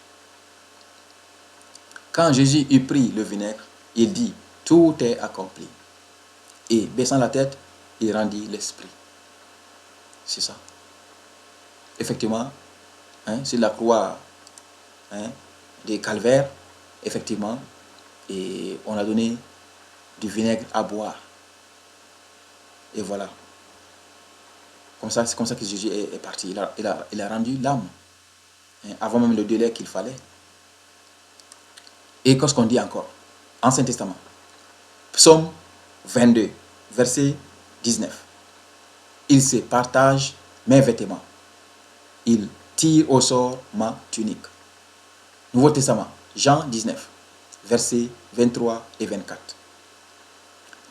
Quand Jésus eut pris le vinaigre, il dit, tout est accompli. Et baissant la tête, il rendit l'esprit. C'est ça. Effectivement, hein, c'est la croix, hein, des calvaires, effectivement, et on a donné du vinaigre à boire. Et voilà. C'est comme ça que Jésus est parti. Il a rendu l'âme, hein, avant même le délai qu'il fallait. Et qu'est-ce qu'on dit encore? Ancien Testament. Psaume 22, verset 19. Il se partage mes vêtements. Il tire au sort ma tunique. Nouveau Testament, Jean 19, versets 23 et 24.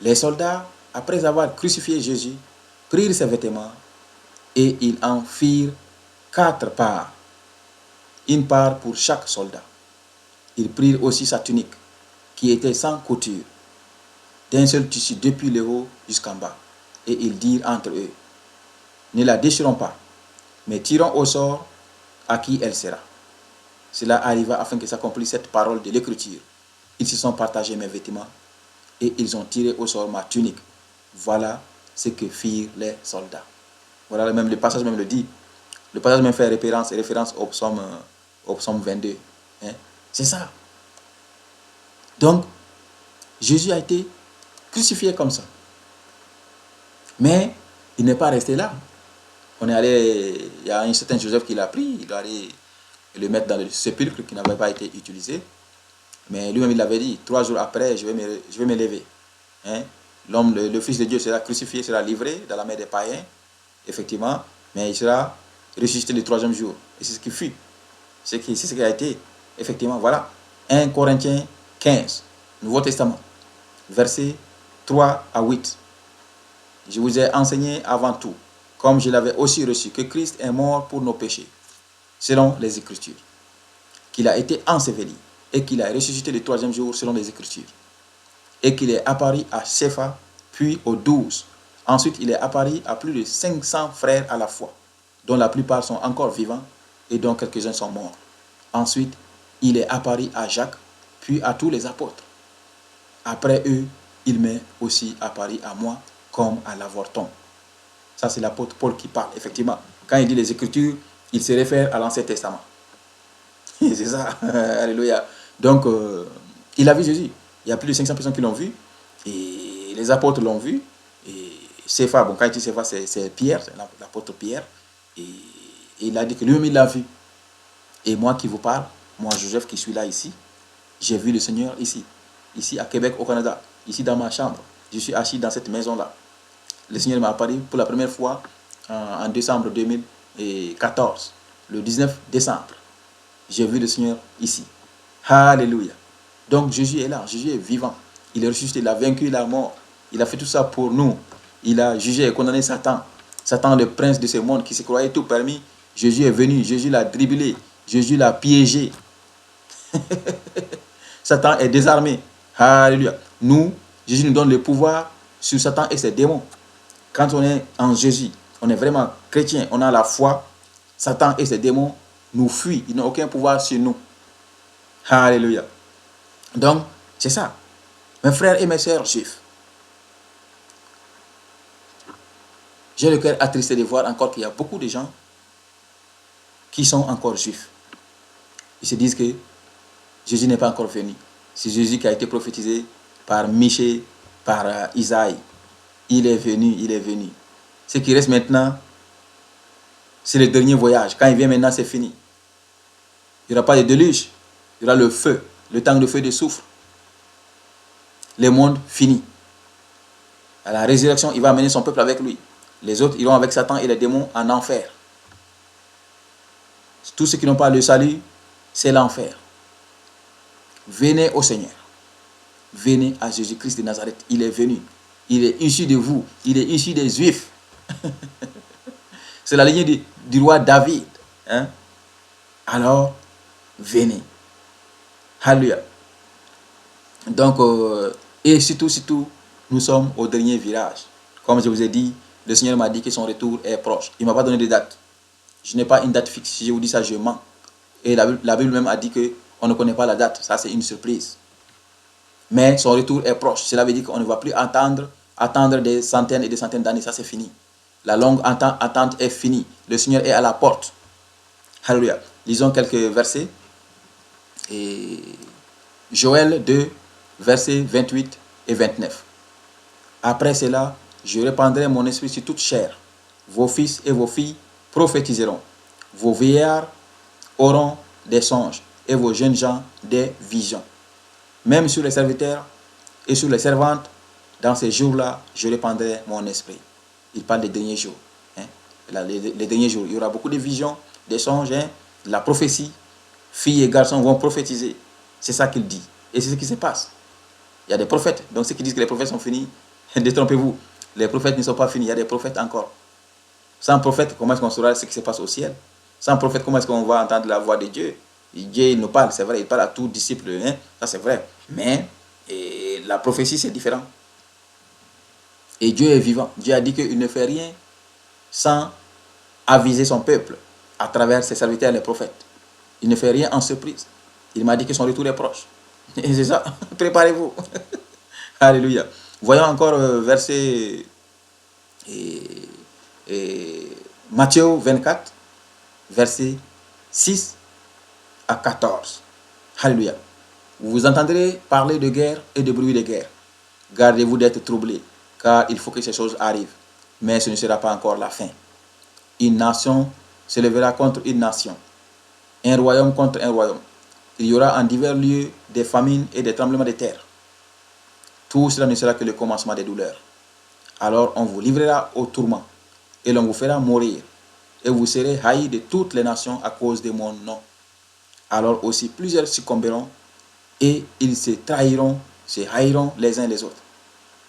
Les soldats, après avoir crucifié Jésus, prirent ses vêtements et ils en firent 4 parts, une part pour chaque soldat. Ils prirent aussi sa tunique, qui était sans couture, d'un seul tissu depuis le haut jusqu'en bas. Et ils dirent entre eux, ne la déchirons pas, mais tirons au sort à qui elle sera. Cela arriva afin que s'accomplisse cette parole de l'Écriture. Ils se sont partagés mes vêtements et ils ont tiré au sort ma tunique. Voilà ce que firent les soldats. Voilà, même le passage même le dit. Le passage même fait référence au psaume 22. Hein? C'est ça. Donc, Jésus a été crucifié comme ça. Mais il n'est pas resté là. On est allé, il y a un certain Joseph qui l'a pris, il est allé le mettre dans le sépulcre qui n'avait pas été utilisé. Mais lui-même, il avait dit, 3 jours après, je vais me lever. Hein? L'homme, le Fils de Dieu sera crucifié, sera livré dans la main des païens, effectivement, mais il sera ressuscité le 3e jour. Et c'est ce qui fut. C'est ce qui a été. Effectivement, voilà. 1 Corinthiens 15, Nouveau Testament, versets 3 à 8. Je vous ai enseigné avant tout, comme je l'avais aussi reçu, que Christ est mort pour nos péchés, selon les Écritures, qu'il a été enseveli, et qu'il a ressuscité le 3e jour selon les Écritures. Et qu'il est apparu à Cépha, puis aux 12. Ensuite, il est apparu à plus de 500 frères à la fois, dont la plupart sont encore vivants et dont quelques-uns sont morts. Ensuite, il est apparu à Jacques, puis à tous les apôtres. Après eux, il m'est aussi apparu à moi comme à l'avorton. Ça, c'est l'apôtre Paul qui parle. Effectivement, quand il dit les Écritures, il se réfère à l'Ancien Testament. C'est ça. Alléluia. Donc, il a vu Jésus. Il y a plus de 500 personnes qui l'ont vu. Et les apôtres l'ont vu. Et Cépha, bon, quand il dit Cépha, c'est Pierre, c'est l'apôtre Pierre. Et il a dit que lui-même, il l'a vu. Et moi qui vous parle, moi, Joseph, qui suis là ici, j'ai vu le Seigneur ici. Ici, à Québec, au Canada. Ici, dans ma chambre. Je suis assis dans cette maison-là. Le Seigneur m'a apparu pour la première fois en décembre 2014. Le 19 décembre. J'ai vu le Seigneur ici. Alléluia. Donc Jésus est là. Jésus est vivant. Il est ressuscité. Il a vaincu la mort. Il a fait tout ça pour nous. Il a jugé et condamné Satan. Satan, le prince de ce monde qui se croyait tout permis. Jésus est venu. Jésus l'a dribblé. Jésus l'a piégé. Satan est désarmé. Alléluia. Nous, Jésus nous donne le pouvoir sur Satan et ses démons. Quand on est en Jésus, on est vraiment chrétien, on a la foi, Satan et ses démons nous fuient. Ils n'ont aucun pouvoir sur nous. Alléluia. Donc, c'est ça. Mes frères et mes sœurs juifs, j'ai le cœur attristé de voir encore qu'il y a beaucoup de gens qui sont encore juifs. Ils se disent que Jésus n'est pas encore venu. C'est Jésus qui a été prophétisé par Michée, par Isaïe. Il est venu, il est venu. Ce qui reste maintenant, c'est le dernier voyage. Quand il vient maintenant, c'est fini. Il n'y aura pas de déluge. Il y aura le feu, le temps de feu de soufre. Le monde fini. À la résurrection, il va amener son peuple avec lui. Les autres iront avec Satan et les démons en enfer. Tous ceux qui n'ont pas le salut, c'est l'enfer. Venez au Seigneur. Venez à Jésus-Christ de Nazareth. Il est venu. Il est issu de vous. Il est issu des Juifs. C'est la lignée du roi David. Hein? Alors, venez. Alléluia. Donc, et surtout, nous sommes au dernier virage. Comme je vous ai dit, le Seigneur m'a dit que son retour est proche. Il ne m'a pas donné de date. Je n'ai pas une date fixe. Si je vous dis ça, je mens. Et la Bible même a dit qu'on ne connaît pas la date. Ça, c'est une surprise. Mais son retour est proche. Cela veut dire qu'on ne va plus attendre des centaines et des centaines d'années. Ça, c'est fini. La longue attente est finie. Le Seigneur est à la porte. Alléluia. Lisons quelques versets. Et Joël 2, versets 28 et 29. Après cela, je répandrai mon esprit sur toute chair. Vos fils et vos filles prophétiseront. Vos vieillards auront des songes et vos jeunes gens des visions. Même sur les serviteurs et sur les servantes, dans ces jours-là, je répandrai mon esprit. Il parle des derniers jours. Hein? Les derniers jours, il y aura beaucoup de visions, des songes, hein? La prophétie. Filles et garçons vont prophétiser. C'est ça qu'il dit. Et c'est ce qui se passe. Il y a des prophètes. Donc ceux qui disent que les prophètes sont finis, détrompez-vous. Les prophètes ne sont pas finis. Il y a des prophètes encore. Sans prophète, comment est-ce qu'on saura ce qui se passe au ciel? Sans prophète, comment est-ce qu'on va entendre la voix de Dieu? Dieu, il nous parle, c'est vrai. Il parle à tout disciple. Hein? Ça, c'est vrai. Mais la prophétie, c'est différent. Et Dieu est vivant. Dieu a dit qu'il ne fait rien sans aviser son peuple à travers ses serviteurs, les prophètes. Il ne fait rien en surprise. Il m'a dit que son retour est proche. Et c'est ça. Préparez-vous. Alléluia. Voyons encore verset Matthieu 24, verset 6 à 14. Alléluia. Vous entendrez parler de guerre et de bruit de guerre. Gardez-vous d'être troublés, car il faut que ces choses arrivent. Mais ce ne sera pas encore la fin. Une nation se lèvera contre une nation, un royaume contre un royaume. Il y aura en divers lieux des famines et des tremblements de terre. Tout cela ne sera que le commencement des douleurs. Alors on vous livrera au tourment, et l'on vous fera mourir, et vous serez haïs de toutes les nations à cause de mon nom. Alors aussi plusieurs succomberont, et ils se trahiront, se haïront les uns les autres.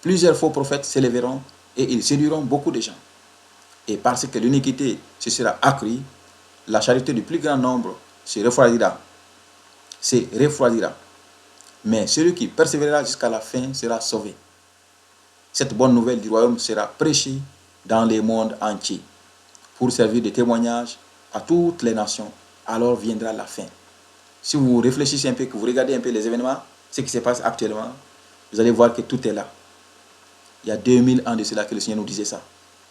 Plusieurs faux prophètes s'élèveront, et ils séduiront beaucoup de gens. Et parce que l'iniquité se sera accrue, la charité du plus grand nombre se refroidira. se refroidira. Mais celui qui persévérera jusqu'à la fin sera sauvé. Cette bonne nouvelle du royaume sera prêchée dans le monde entier pour servir de témoignage à toutes les nations. Alors viendra la fin. Si vous réfléchissez un peu, que vous regardez un peu les événements, ce qui se passe actuellement, vous allez voir que tout est là. Il y a 2000 ans de cela que le Seigneur nous disait ça.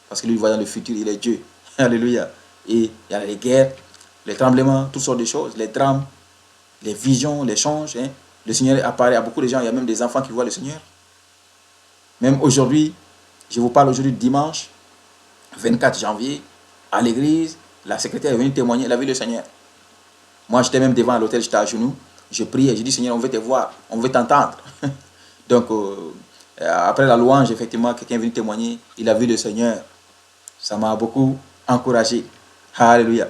Parce que lui, il voit dans le futur, il est Dieu. Alléluia. Et il y a les guerres, les tremblements, toutes sortes de choses, les drames, les visions, les changes. Le Seigneur apparaît à beaucoup de gens. Il y a même des enfants qui voient le Seigneur. Même aujourd'hui, je vous parle aujourd'hui dimanche, 24 janvier, à l'église, la secrétaire est venue témoigner, elle a vu le Seigneur. Moi, j'étais même devant l'hôtel, j'étais à genoux. Je priais, je dis, Seigneur, on veut te voir, on veut t'entendre. Donc, après la louange, effectivement, quelqu'un est venu témoigner, il a vu le Seigneur. Ça m'a beaucoup encouragé. Alléluia.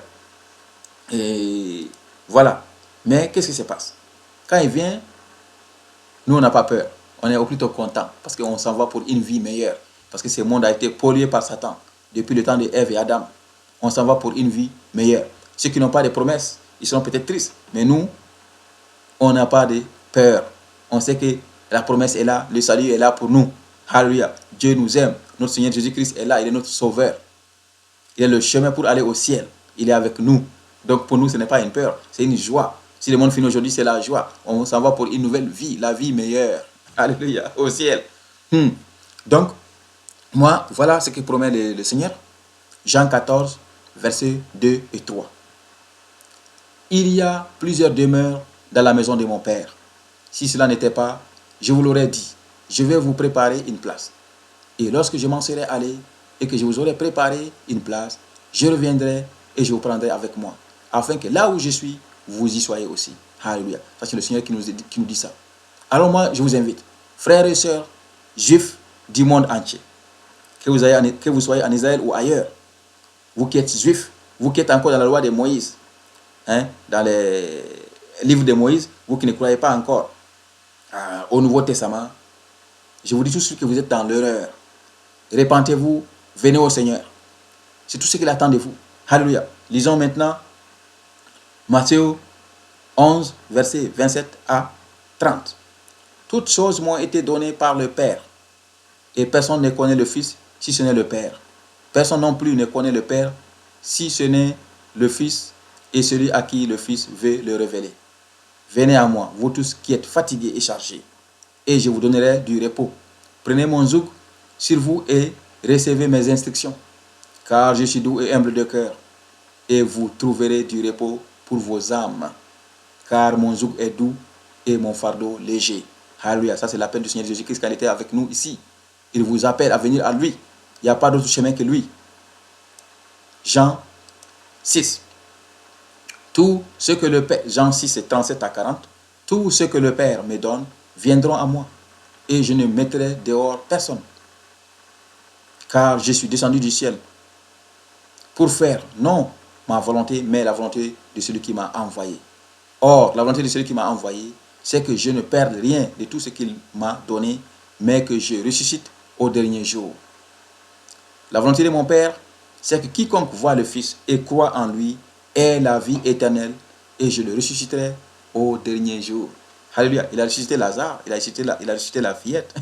Et voilà. Mais qu'est-ce qui se passe? Quand il vient, nous, on n'a pas peur. On est plutôt content parce qu'on s'en va pour une vie meilleure. Parce que ce monde a été pollué par Satan depuis le temps de Ève et Adam. On s'en va pour une vie meilleure. Ceux qui n'ont pas de promesses, ils seront peut-être tristes. Mais nous, on n'a pas de peur. On sait que la promesse est là, le salut est là pour nous. Alléluia. Dieu nous aime. Notre Seigneur Jésus-Christ est là, il est notre sauveur. Il est le chemin pour aller au ciel. Il est avec nous. Donc pour nous, ce n'est pas une peur, c'est une joie. Si le monde finit aujourd'hui, c'est la joie. On s'en va pour une nouvelle vie, la vie meilleure. Alléluia, au ciel. Donc, moi, voilà ce que promet le Seigneur. Jean 14, versets 2 et 3. Il y a plusieurs demeures dans la maison de mon Père. Si cela n'était pas, je vous l'aurais dit. Je vais vous préparer une place. Et lorsque je m'en serai allé et que je vous aurai préparé une place, je reviendrai et je vous prendrai avec moi, afin que là où je suis, vous y soyez aussi. Alléluia. Ça, c'est le Seigneur qui nous dit ça. Alors moi, je vous invite, frères et sœurs, juifs du monde entier, que vous soyez en Israël ou ailleurs, vous qui êtes juifs, vous qui êtes encore dans la loi de Moïse, dans les livres de Moïse, vous qui ne croyez pas encore au Nouveau Testament, je vous dis tout de suite que vous êtes dans l'erreur. Répentez-vous, venez au Seigneur. C'est tout ce qu'il attend de vous. Alléluia. Lisons maintenant Matthieu 11, versets 27 à 30. Toutes choses m'ont été données par le Père, et personne ne connaît le Fils si ce n'est le Père. Personne non plus ne connaît le Père si ce n'est le Fils et celui à qui le Fils veut le révéler. Venez à moi, vous tous qui êtes fatigués et chargés, et je vous donnerai du repos. Prenez mon joug sur vous et recevez mes instructions, car je suis doux et humble de cœur, et vous trouverez du repos pour vos âmes, car mon joug est doux et mon fardeau léger. Alléluia, ça c'est l'appel du Seigneur Jésus-Christ quand il était avec nous ici. Il vous appelle à venir à lui. Il n'y a pas d'autre chemin que lui. Jean 6. Tout ce que le Père, Jean 6, 37 à 40, tout ce que le Père me donne viendront à moi, et je ne mettrai dehors personne. Car je suis descendu du ciel pour faire, non ma volonté, mais la volonté de celui qui m'a envoyé. Or, la volonté de celui qui m'a envoyé, c'est que je ne perde rien de tout ce qu'il m'a donné, mais que je ressuscite au dernier jour. La volonté de mon Père, c'est que quiconque voit le Fils et croit en lui ait la vie éternelle, et je le ressusciterai au dernier jour. Alléluia. Il a ressuscité Lazare, il a ressuscité la fillette,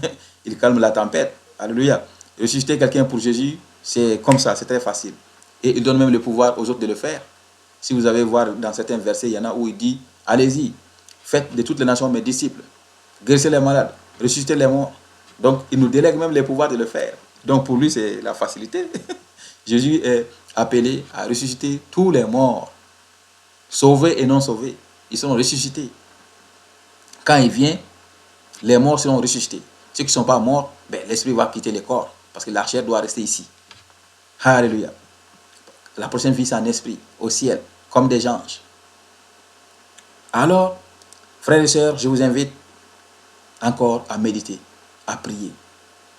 il calme la tempête. Alléluia. Ressusciter quelqu'un pour Jésus, c'est comme ça, c'est très facile. Et il donne même le pouvoir aux autres de le faire. Si vous allez voir dans certains versets, il y en a où il dit, allez-y, faites de toutes les nations mes disciples, guérissez les malades, ressuscitez les morts. Donc, il nous délègue même les pouvoirs de le faire. Donc, pour lui, c'est la facilité. Jésus est appelé à ressusciter tous les morts, sauvés et non sauvés. Ils seront ressuscités. Quand il vient, les morts seront ressuscités. Ceux qui ne sont pas morts, l'esprit va quitter le corps, parce que la chair doit rester ici. Alléluia. La prochaine vie, c'est en esprit, au ciel, comme des anges. Alors, frères et sœurs, je vous invite encore à méditer, à prier.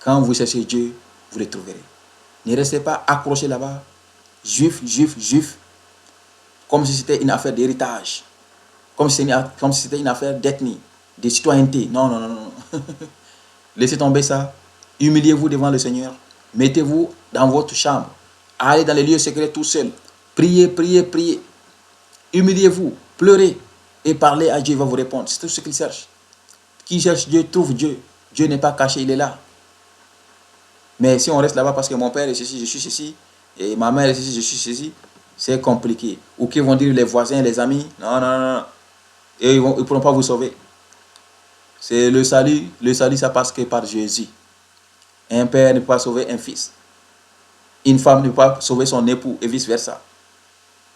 Quand vous cherchez Dieu, vous le trouverez. Ne restez pas accrochés là-bas, juifs, comme si c'était une affaire d'héritage, comme si c'était une affaire d'ethnie, de citoyenneté. Non, non, non, non. Laissez tomber ça. Humiliez-vous devant le Seigneur. Mettez-vous dans votre chambre. Allez dans les lieux secrets tout seul. Priez, priez, priez. Humiliez-vous, pleurez et parlez à Dieu, il va vous répondre. C'est tout ce qu'il cherche. Qui cherche Dieu, trouve Dieu. Dieu n'est pas caché, il est là. Mais si on reste là-bas parce que mon père est ceci, je suis ceci, et ma mère est ceci, je suis ceci, c'est compliqué. Ou qu'ils vont dire les voisins, les amis, non, non, non, non. Et ils ne pourront pas vous sauver. C'est le salut ça passe que par Jésus. Un père ne peut pas sauver un fils. Une femme ne peut pas sauver son époux et vice-versa.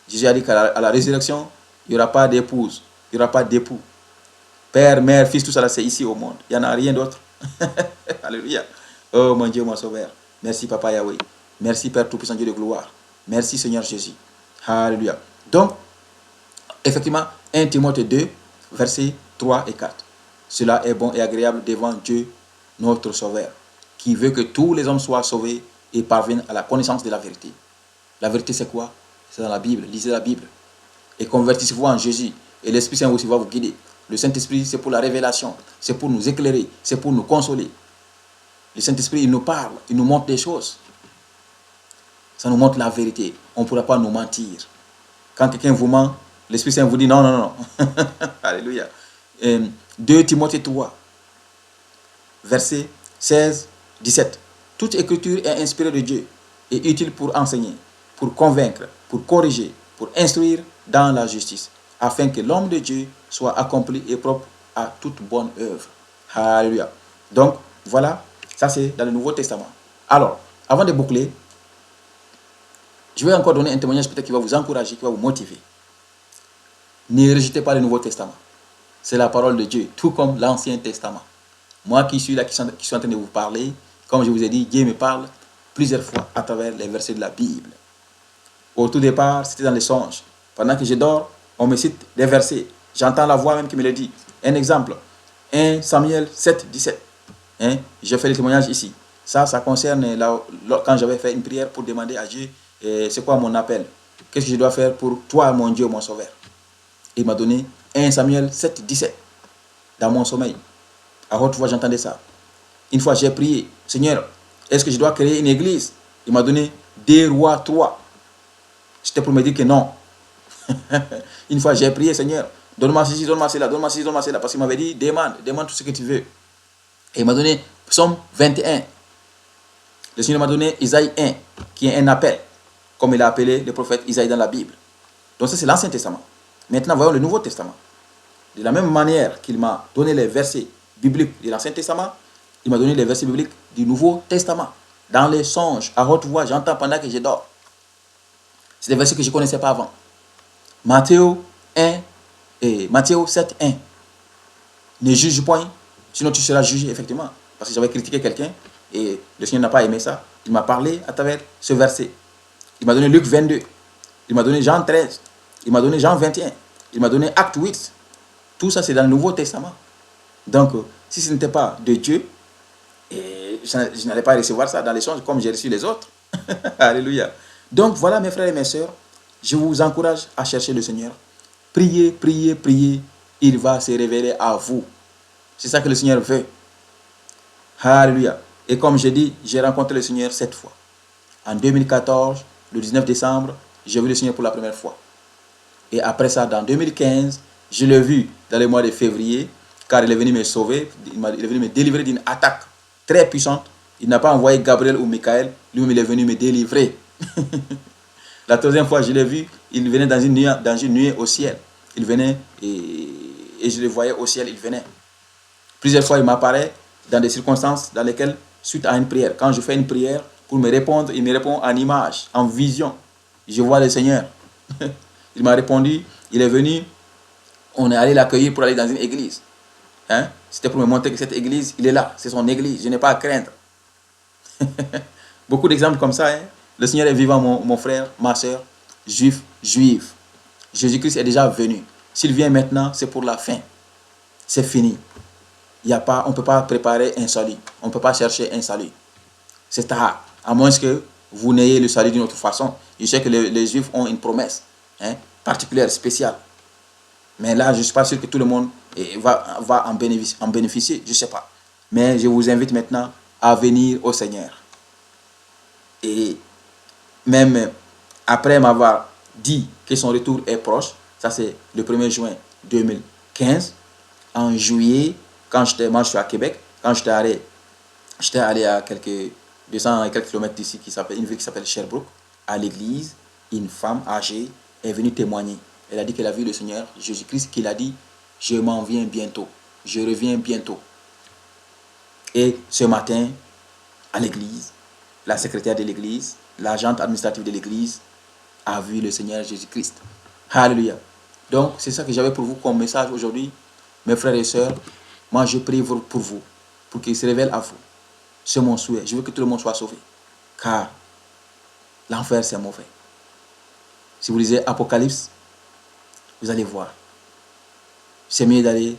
Jésus a dit qu'à la résurrection, il n'y aura pas d'épouse, il n'y aura pas d'époux. Père, mère, fils, tout ça, c'est ici au monde. Il n'y en a rien d'autre. Alléluia. Oh mon Dieu, mon sauveur. Merci Papa Yahweh. Merci Père Tout-Puissant, Dieu de gloire. Merci Seigneur Jésus. Alléluia. Donc, effectivement, 1 Timothée 2, versets 3 et 4. Cela est bon et agréable devant Dieu, notre Sauveur, qui veut que tous les hommes soient sauvés et parviennent à la connaissance de la vérité. La vérité, c'est quoi? C'est dans la Bible. Lisez la Bible. Et convertissez-vous en Jésus. Et l'Esprit Saint aussi va vous guider. Le Saint-Esprit, c'est pour la révélation. C'est pour nous éclairer. C'est pour nous consoler. Le Saint-Esprit, il nous parle. Il nous montre des choses. Ça nous montre la vérité. On ne pourra pas nous mentir. Quand quelqu'un vous ment, l'Esprit Saint vous dit non, non, non. Alléluia. 2 Timothée 3, verset 16, 17. Toute écriture est inspirée de Dieu et utile pour enseigner, pour convaincre, pour corriger, pour instruire dans la justice, afin que l'homme de Dieu soit accompli et propre à toute bonne œuvre. Alléluia. Donc, voilà, ça c'est dans le Nouveau Testament. Alors, avant de boucler, je vais encore donner un témoignage peut-être qui va vous encourager, qui va vous motiver. Ne rejetez pas le Nouveau Testament. C'est la parole de Dieu, tout comme l'Ancien Testament. Moi qui suis là, qui suis en train de vous parler, comme je vous ai dit, Dieu me parle plusieurs fois à travers les versets de la Bible. Au tout départ, c'était dans les songes. Pendant que je dors, on me cite des versets. J'entends la voix même qui me le dit. Un exemple, 1 Samuel 7, 17. Je fais le témoignage ici. Ça concerne quand j'avais fait une prière pour demander à Dieu, c'est quoi mon appel? Qu'est-ce que je dois faire pour toi, mon Dieu, mon Sauveur? Il m'a donné 1 Samuel 7, 17. Dans mon sommeil. À haute voix, j'entendais ça. Une fois, j'ai prié. Seigneur, est-ce que je dois créer une église? Il m'a donné 2 Rois 3. C'était pour me dire que non. Une fois, j'ai prié, Seigneur, donne-moi ceci, donne-moi cela, donne-moi ceci, donne-moi cela. Parce qu'il m'avait dit, demande tout ce que tu veux. Et il m'a donné Psaume 21. Le Seigneur m'a donné Isaïe 1, qui est un appel, comme il a appelé le prophète Isaïe dans la Bible. Donc ça, c'est l'Ancien Testament. Maintenant, voyons le Nouveau Testament. De la même manière qu'il m'a donné les versets bibliques de l'Ancien Testament, il m'a donné les versets bibliques du Nouveau Testament. Dans les songes, à haute voix, j'entends pendant que je dors. C'est des versets que je ne connaissais pas avant. Matthieu 7, 1. Ne juge point, sinon tu seras jugé, effectivement. Parce que j'avais critiqué quelqu'un et le Seigneur n'a pas aimé ça. Il m'a parlé à travers ce verset. Il m'a donné Luc 22. Il m'a donné Jean 13. Il m'a donné Jean 21. Il m'a donné Acte 8. Tout ça, c'est dans le Nouveau Testament. Donc, si ce n'était pas de Dieu, je n'allais pas recevoir ça dans les songes comme j'ai reçu les autres. Alléluia. Donc, voilà mes frères et mes sœurs. Je vous encourage à chercher le Seigneur. Priez, priez, priez. Il va se révéler à vous. C'est ça que le Seigneur veut. Alléluia. Et comme j'ai dit, j'ai rencontré le Seigneur 7 fois. En 2014, le 19 décembre, j'ai vu le Seigneur pour la première fois. Et après ça, dans 2015, je l'ai vu dans le mois de février, car il est venu me sauver, il est venu me délivrer d'une attaque très puissante. Il n'a pas envoyé Gabriel ou Michael, lui-même il est venu me délivrer. La troisième fois, je l'ai vu, il venait dans une nuée au ciel. Il venait et je le voyais au ciel, il venait. Plusieurs fois, il m'apparaît dans des circonstances dans lesquelles, suite à une prière, quand je fais une prière, pour me répondre, il me répond en image, en vision. Je vois le Seigneur. Il m'a répondu, il est venu, on est allé l'accueillir pour aller dans une église. C'était pour me montrer que cette église, il est là, c'est son église, je n'ai pas à craindre. Beaucoup d'exemples comme ça. Le Seigneur est vivant, mon frère, ma soeur, juif, juive. Jésus-Christ est déjà venu. S'il vient maintenant, c'est pour la fin. C'est fini. On ne peut pas préparer un salut. On ne peut pas chercher un salut. C'est tard. À moins que vous n'ayez le salut d'une autre façon. Je sais que les Juifs ont une promesse particulière, spéciale. Mais là, je ne suis pas sûr que tout le monde va en bénéficier. Je ne sais pas. Mais je vous invite maintenant à venir au Seigneur. Et même après m'avoir dit que son retour est proche, ça c'est le 1er juin 2015, en juillet, moi je suis à Québec, quand j'étais allé à quelques 200 et quelques kilomètres d'ici, une ville qui s'appelle Sherbrooke, à l'église, une femme âgée est venue témoigner. Elle a dit qu'elle a vu le Seigneur Jésus-Christ, qu'il a dit, je m'en viens bientôt, je reviens bientôt. Et ce matin, à l'église, la secrétaire de l'église, l'agente administrative de l'église a vu le Seigneur Jésus-Christ. Alléluia. Donc, c'est ça que j'avais pour vous comme message aujourd'hui. Mes frères et sœurs, moi je prie pour vous, pour qu'il se révèle à vous. C'est mon souhait. Je veux que tout le monde soit sauvé. Car l'enfer, c'est mauvais. Si vous lisez Apocalypse, vous allez voir. C'est mieux d'aller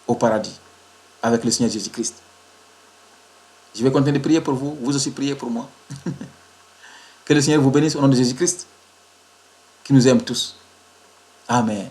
au paradis avec le Seigneur Jésus-Christ. Je vais continuer de prier pour vous. Vous aussi priez pour moi. Que le Seigneur vous bénisse au nom de Jésus-Christ, qui nous aime tous. Amen.